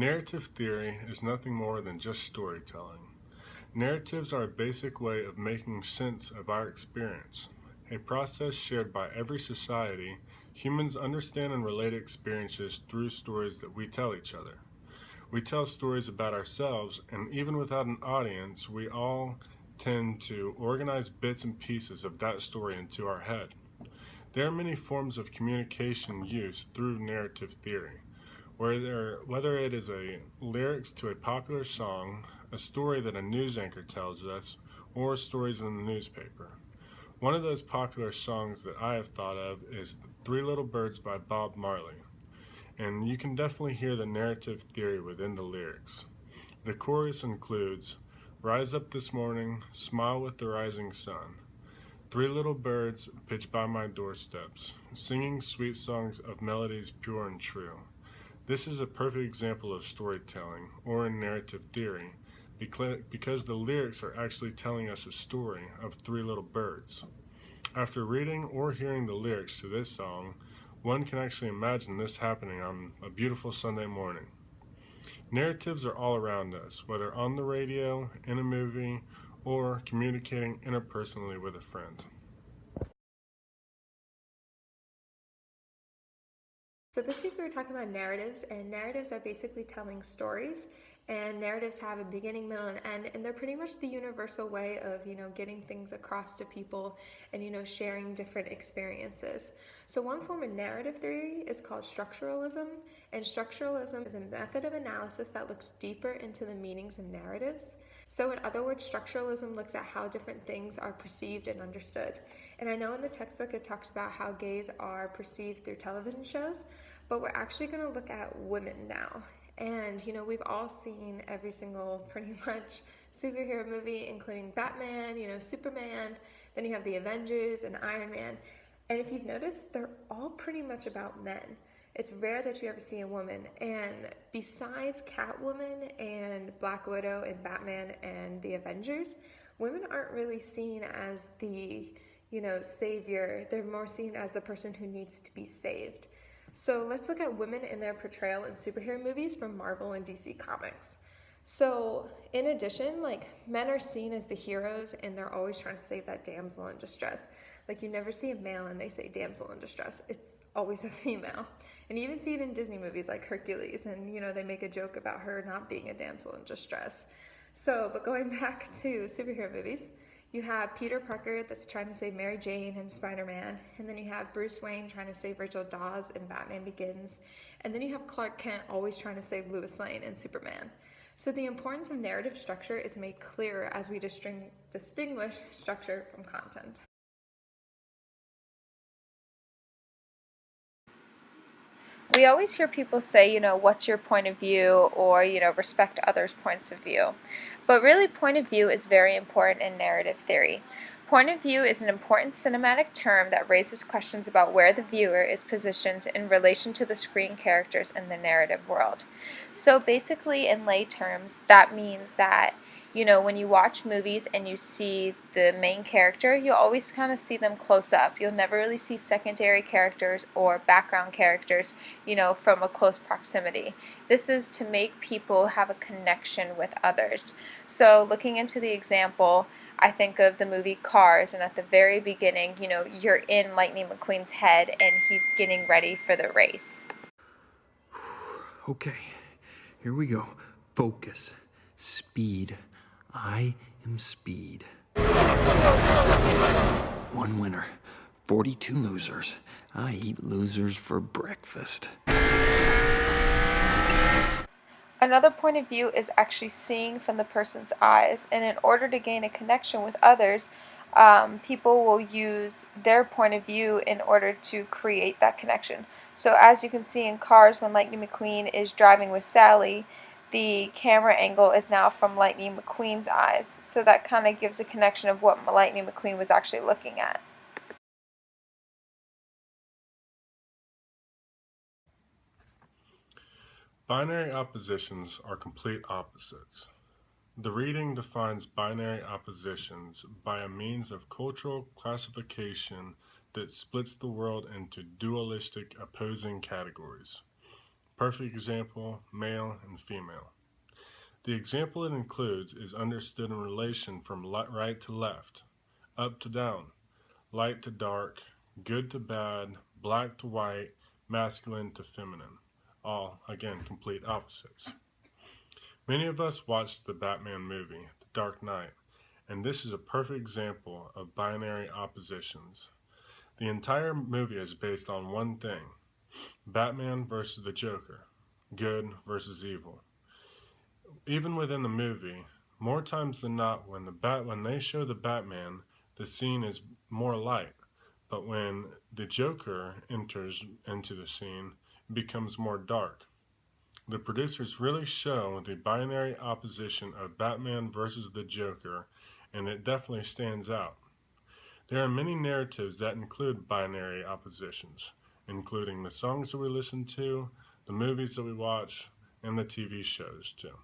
Narrative theory is nothing more than just storytelling. Narratives are a basic way of making sense of our experience. A process shared by every society, humans understand and relate experiences through stories that we tell each other. We tell stories about ourselves, and even without an audience, we all tend to organize bits and pieces of that story into our head. There are many forms of communication used through narrative theory, whether it is a lyrics to a popular song, a story that a news anchor tells us, or stories in the newspaper. One of those popular songs that I have thought of is Three Little Birds by Bob Marley, and you can definitely hear the narrative theory within the lyrics. The chorus includes, "Rise up this morning, smile with the rising sun. Three little birds pitch by my doorsteps, singing sweet songs of melodies pure and true." This is a perfect example of storytelling, or in narrative theory, because the lyrics are actually telling us a story of three little birds. After reading or hearing the lyrics to this song, one can actually imagine this happening on a beautiful Sunday morning. Narratives are all around us, whether on the radio, in a movie, or communicating interpersonally with a friend. So this week we were talking about narratives, and narratives are basically telling stories, and narratives have a beginning, middle, and end, and they're pretty much the universal way of, getting things across to people and, sharing different experiences. So one form of narrative theory is called structuralism, and structuralism is a method of analysis that looks deeper into the meanings of narratives. So in other words, structuralism looks at how different things are perceived and understood. And I know in the textbook it talks about how gays are perceived through television shows, but we're actually going to look at women now. And we've all seen every single pretty much superhero movie, including Batman, Superman, then you have the Avengers and Iron Man. And if you've noticed, they're all pretty much about men. It's rare that you ever see a woman. And besides Catwoman and Black Widow and Batman and the Avengers, women aren't really seen as the, savior. They're more seen as the person who needs to be saved. So let's look at women in their portrayal in superhero movies from Marvel and DC Comics. So in addition, men are seen as the heroes and they're always trying to save that damsel in distress. You never see a male and they say damsel in distress. It's always a female. And you even see it in Disney movies like Hercules, and they make a joke about her not being a damsel in distress. So, but going back to superhero movies, you have Peter Parker that's trying to save Mary Jane in Spider-Man, and then you have Bruce Wayne trying to save Rachel Dawes in Batman Begins, and then you have Clark Kent always trying to save Lois Lane in Superman. So the importance of narrative structure is made clearer as we distinguish structure from content. We always hear people say, what's your point of view, or, respect others' points of view. But really, point of view is very important in narrative theory. Point of view is an important cinematic term that raises questions about where the viewer is positioned in relation to the screen characters in the narrative world. So basically, in lay terms, that means that when you watch movies and you see the main character, you'll always kind of see them close up. You'll never really see secondary characters or background characters, from a close proximity. This is to make people have a connection with others. So looking into the example, I think of the movie Cars, and at the very beginning, you're in Lightning McQueen's head and he's getting ready for the race. Okay, here we go. Focus. Speed. I am speed. One winner, 42 losers. I eat losers for breakfast. Another point of view is actually seeing from the person's eyes, and in order to gain a connection with others, people will use their point of view in order to create that connection. So as you can see in Cars, when Lightning McQueen is driving with Sally, the camera angle is now from Lightning McQueen's eyes. So that kind of gives a connection of what Lightning McQueen was actually looking at. Binary oppositions are complete opposites. The reading defines binary oppositions by a means of cultural classification that splits the world into dualistic opposing categories. Perfect example, male and female. The example it includes is understood in relation from right to left, up to down, light to dark, good to bad, black to white, masculine to feminine. All, again, complete opposites. Many of us watched the Batman movie, The Dark Knight, and this is a perfect example of binary oppositions. The entire movie is based on one thing: Batman versus the Joker, good versus evil. Even within the movie, more times than not, when they show the Batman, the scene is more light, but when the Joker enters into the scene, it becomes more dark. The producers really show the binary opposition of Batman versus the Joker, and it definitely stands out. There are many narratives that include binary oppositions, including the songs that we listen to, the movies that we watch, and the TV shows too.